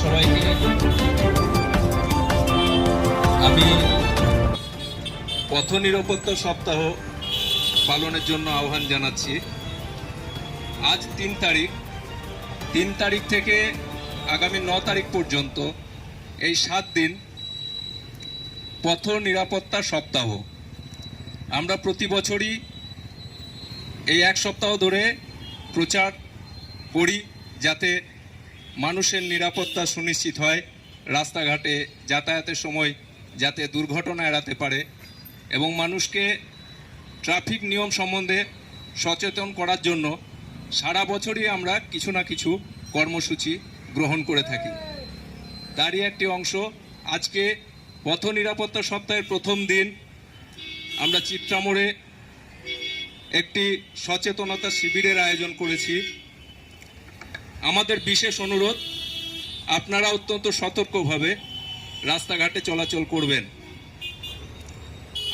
সবাইকে আমি পথ নিরাপত্তা সপ্তাহ পালনের জন্য আহ্বান জানাচ্ছি। আজ 3 তারিখ থেকে আগামী 9 তারিখ পর্যন্ত এই 7 দিন পথ নিরাপত্তা সপ্তাহ। আমরা প্রতি বছরই এই 1 সপ্তাহ ধরে প্রচার করি যাতে মানুষের নিরাপত্তা সুনিশ্চিত হয়, রাস্তাঘাটে যাতায়াতের সময় যাতে দুর্ঘটনা এড়াতে পারে এবং মানুষকে ট্রাফিক নিয়ম সম্বন্ধে সচেতন করার জন্য সারা বছরই আমরা কিছু না কিছু কর্মসূচি গ্রহণ করে থাকি। তারই একটি অংশ আজকে পথ নিরাপত্তা সপ্তাহের প্রথম দিন আমরা চিত্রামোড়ে একটি সচেতনতা শিবিরের আয়োজন করেছি। আমাদের বিশেষ অনুরোধ, আপনারা অত্যন্ত সতর্কভাবে রাস্তাঘাটে চলাচল করবেন।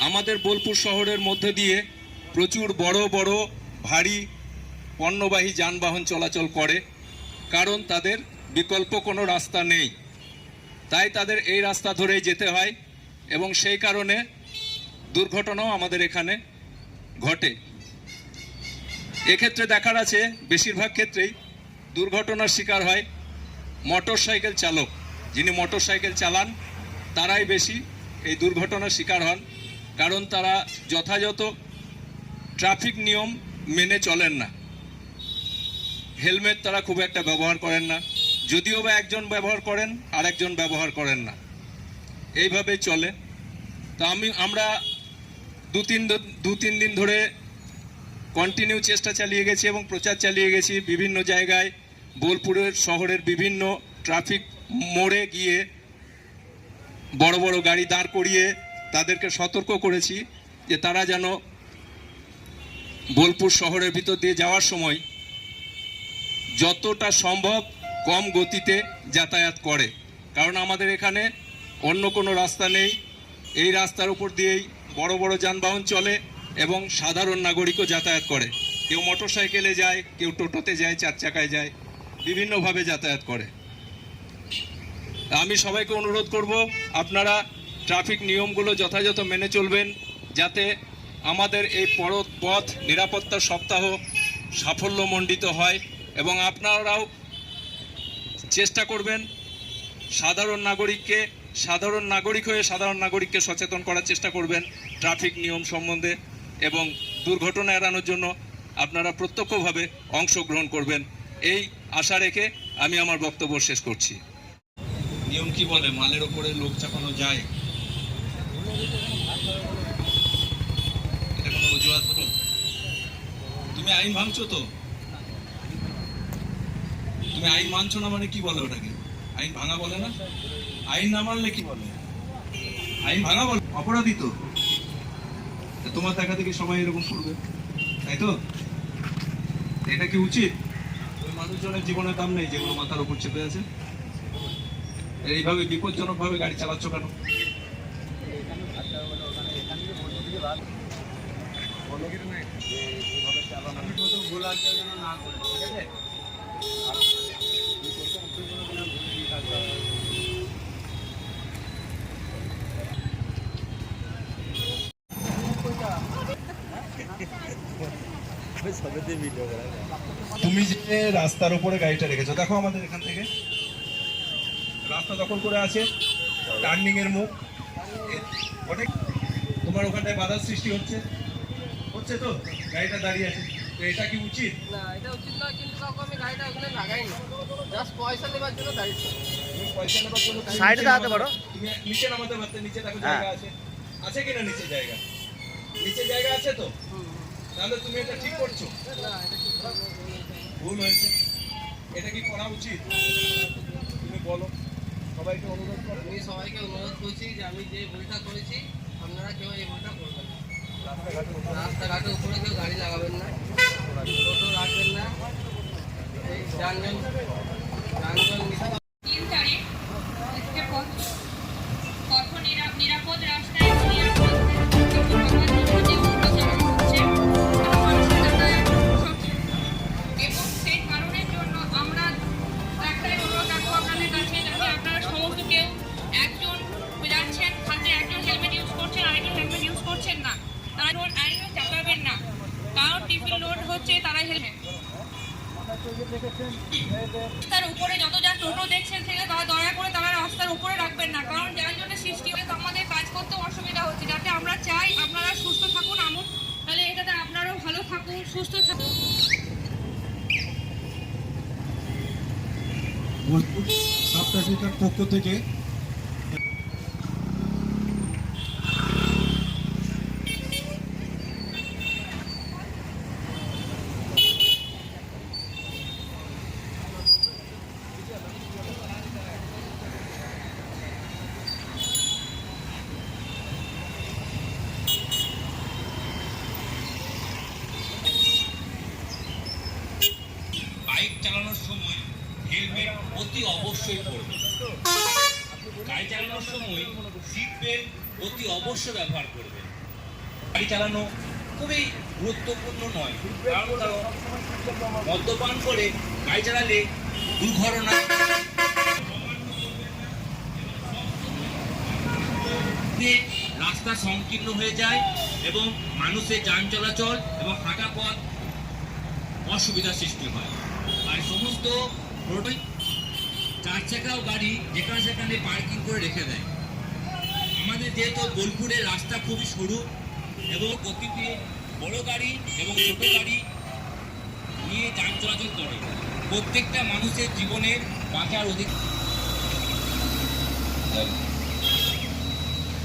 আমাদের বোলপুর শহরের মধ্যে দিয়ে প্রচুর বড় বড় ভারী পণ্যবাহী যানবাহন চলাচল করে, কারণ তাদের বিকল্প কোনো রাস্তা নেই, তাই তাদের এই রাস্তা ধরেই যেতে হয় এবং সেই কারণে দুর্ঘটনাও আমাদের এখানে ঘটে। এক্ষেত্রে দেখার আছে বেশিরভাগ ক্ষেত্রেই দুর্ঘটনার শিকার হয় মোটর সাইকেল চালক। যিনি মোটর সাইকেল চালান তারাই বেশি এই দুর্ঘটনার শিকার হন, কারণ তারা যথাযথ ট্রাফিক নিয়ম মেনে চলেন না। হেলমেট তারা খুব একটা ব্যবহার করেন না, যদিও বা একজন ব্যবহার করেন আর একজন ব্যবহার করেন না, এইভাবেই চলে। তো আমরা দু তিন দিন ধরে কন্টিনিউ চেষ্টা চালিয়ে গেছি এবং প্রচার চালিয়ে গেছি। বিভিন্ন জায়গায় বোলপুরের শহরের বিভিন্ন ট্রাফিক মোড়ে গিয়ে বড় বড় গাড়ি দাঁড় করিয়ে তাদেরকে সতর্ক করেছি যে তারা যেন বোলপুর শহরের ভিতর দিয়ে যাওয়ার সময় যতটা সম্ভব কম গতিতে যাতায়াত করে, কারণ আমাদের এখানে অন্য কোনো রাস্তা নেই। এই রাস্তার উপর দিয়েই বড় বড় যানবাহন চলে এবং সাধারণ নাগরিকও যাতায়াত করে। কেউ মোটর সাইকেলে যায়, কেউ টোটোতে যায়, 4 চাকায় যায়, বিভিন্নভাবে যাতায়াত করে। আমি সবাইকে অনুরোধ করব, আপনারা ট্রাফিক নিয়মগুলো যথাযথ মেনে চলবেন যাতে আমাদের এই পথ নিরাপত্তা সপ্তাহ সাফল্যমণ্ডিত হয় এবং আপনারাও চেষ্টা করবেন সাধারণ নাগরিককে সচেতন করার চেষ্টা করবেন ট্রাফিক নিয়ম সম্বন্ধে এবং দুর্ঘটনা এড়ানোর জন্য আপনারা প্রত্যক্ষভাবে অংশগ্রহণ করবেন, এই আশা রেখে আমি আমার বক্তব্য শেষ করছি। নিয়ম কি বলে? মালের ওপরে লোক চাপানো যায়? এটা কোনো অজুহাত হলো? তুমি আইন ভাঙছো তো? তুমি আইন মানছো না মানে কি বলে ওটাকে? আইন ভাঙা বলে না? আইন না মানলে কি বলে? আইন ভাঙা বলে? অপরাধী তো। তোমার দেখা দেখি সবাই এরকম করবে, তাই তো? এটা কি উচিত? ওই মানুষজনের জীবনের দাম নেই যেগুলো মাথার উপর চেপে আছে? এইভাবে বিপজ্জনক ভাবে গাড়ি চালাচ্ছ কেন? তুমি যে রাস্তার উপরে গাড়িটা রেখেছো, দেখো আমাদের এখান থেকে রাস্তা দখল করে আছে, টার্নিং এর মুখ অনেক, তোমার ওখানটায় বাধার সৃষ্টি হচ্ছে তো, গাড়িটা দাঁড়িয়ে আছে। তো এটা কি উচিত? না, এটা উচিত না, কিন্তু কাকু আমি গাড়িটা ওখানে লাগাইনি, জাস্ট পয়সা নেবার জন্য দাঁড়িয়েছি। তুমি পয়সা নেবার জন্য সাইডে দাঁড়াতে পারো, তুমি নিচে নামাতে পারতে। নিচে দেখো জায়গা আছে কিনা? নিচে জায়গা আছে তো? তাহলে তুমি এটা ঠিক করছো না, এটা ঠিক ভুল হয়েছে। এটা কি করা উচিত? তুমি বলো, সবাইকে অনুরোধ করো। আমি সবাইকে অনুরোধ করছি যে আমি যে ভুলটা করেছি আপনারা কেউ এই ভুলটা করবেন না। রাস্তাঘাটের উপরে কেউ গাড়ি লাগাবেন না, টোটো রাখবেন না, এই যানজট 3 তারিখ আজকে পথ নিরাপদ রাস্তায় এবং সেই কারণের জন্য আমরা একটাই অনুরোধ রাখবো আপনাদের কাছে, যাতে উপরে যত যা টোটো দেখছেন সেটা তারা দয়া করে তারা রাস্তার উপরে রাখবেন না, কারণ যার জন্য সৃষ্টি হলে আমাদের কাজ করতেও অসুবিধা হচ্ছে। যাতে আমরা চাই আপনারা সুস্থ থাকুন, তাহলে এটাতে আপনারাও ভালো থাকুন, সুস্থ থাকুন। ভোজপুর সাব ট্রাফিকের পক্ষ থেকে বাইক চালানোর সময় হেলমেট অতি অবশ্যই পরবে। গাড়ি চালানোর সময় সিট বেল্ট অতি অবশ্যই ব্যবহার করবে। গাড়ি চালানো খুবই গুরুত্বপূর্ণ নয়, কারণ মদ্যপান করে গাড়ি চালালে দুর্ঘটনা রাস্তা সংকীর্ণ হয়ে যায় এবং মানুষের যান চলাচল এবং হাঁটা পথ অসুবিধার সৃষ্টি হয়। আর সমস্ত রোডে চার চাকাও গাড়ি যেখানে সেখানে পার্কিং করে রেখে দেয়। আমাদের যেহেতু বোলপুরের রাস্তা খুবই সরু এবং গতিতে বড় গাড়ি এবং ছোট গাড়ি নিয়ে যান চলাচল করে, প্রত্যেকটা মানুষের জীবনের বাঁচার অধিকার।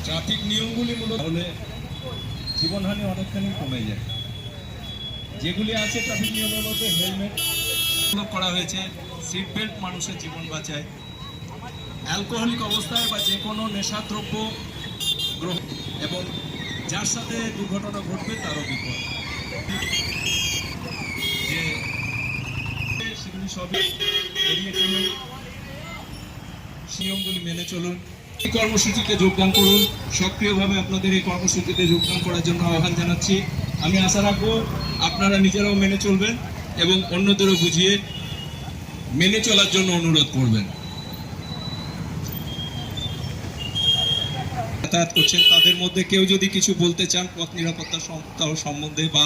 ট্রাফিক নিয়মগুলি মূলত হলে জীবনহানি অনেকখানি কমে যায়। যেগুলি আছে ট্রাফিক নিয়মের মধ্যে হেলমেট করা হয়েছে, সিট বেল্ট মানুষের জীবন বাঁচায়, অ্যালকোহলিক অবস্থায় বা যে কোনো নেশাদ্রব্য গ্রহণ এবং যার সাথে দুর্ঘটনা ঘটবে তারও বিপদ। যে সেগুলি সবই এড়িয়ে চলুন, নিয়মগুলি মেনে চলুন। এই কর্মসূচিতে যোগদান করুন, সক্রিয়ভাবে আপনাদের এই কর্মসূচিতে যোগদান করার জন্য আহ্বান জানাচ্ছি। আমি আশা রাখবো আপনারা নিজেরাও মেনে চলবেন এবং অন্যদেরও বুঝিয়ে মেনে চলার জন্য অনুরোধ করবেন। যাতায়াত করছেন তাদের মধ্যে কেউ যদি কিছু বলতে চান পথ নিরাপত্তা সম্বন্ধে বা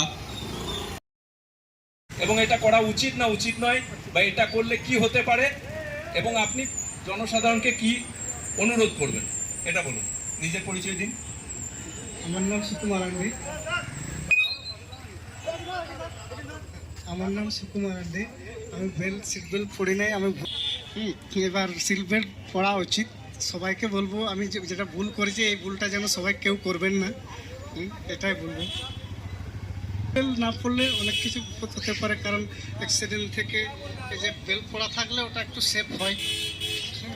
এবং এটা করা উচিত না উচিত নয় বা এটা করলে কি হতে পারে এবং আপনি জনসাধারণকে কি অনুরোধ করবেন এটা বলুন। নিজের পরিচয় দিন। আমার নাম সুকুমার আন্ডি। আমি সিট বেল্ট পড়ি নাই। এবার সিট বেল্ট পড়া উচিত। সবাইকে বলবো, আমি যেটা ভুল করেছি এই ভুলটা যেন সবাই কেউ করবেন না, এটাই বলবো। বেল্ট না পড়লে অনেক কিছু বিপদ হতে পারে, কারণ অ্যাক্সিডেন্ট থেকে এই যে বেল্ট পড়া থাকলে ওটা একটু সেফ হয়,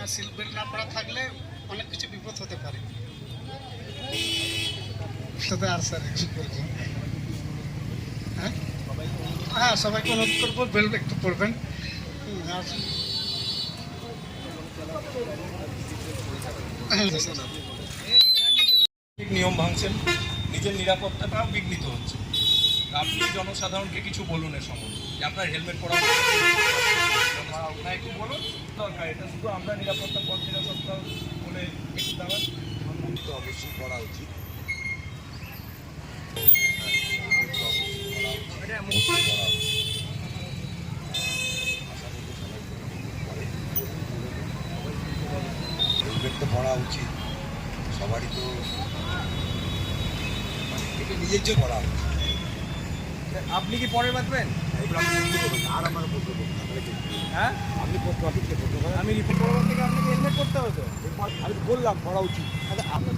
আর সিট বেল্ট না পড়া থাকলে অনেক কিছু বিপদ হতে পারে। সাথে আর স্যার কিছু বলবো, হ্যাঁ সবাইকে অনুরোধ করবো বেল্ট একটু পড়বেন। আর নিয়ম ভাঙছেন, নিজের নিরাপত্তাটাও বিঘ্নিত হচ্ছে। আপনি জনসাধারণকে কিছু বলুন এর সম্বন্ধে, যে আপনার হেলমেট পরা না একটু বলুন দরকার। এটা শুধু আমরা নিরাপত্তা পথ নিরাপত্তা বলে একটু দাঁড়ান। তো অবশ্যই করা উচিত। হেলমেট তো পড়া উচিত সবারই, তো এটা নিজের জন্য পড়া উচিত। আপনি কি পরে বাঁচবেন? আর আমার বলতে হ্যাঁ, আপনি ট্রাফিককে বলতে পারেন। আমি রিপোর্ট করবো থেকে আপনাকে হেলমেট করতে হবে তো। আমি বললাম পড়া উচিত। আচ্ছা, আপনার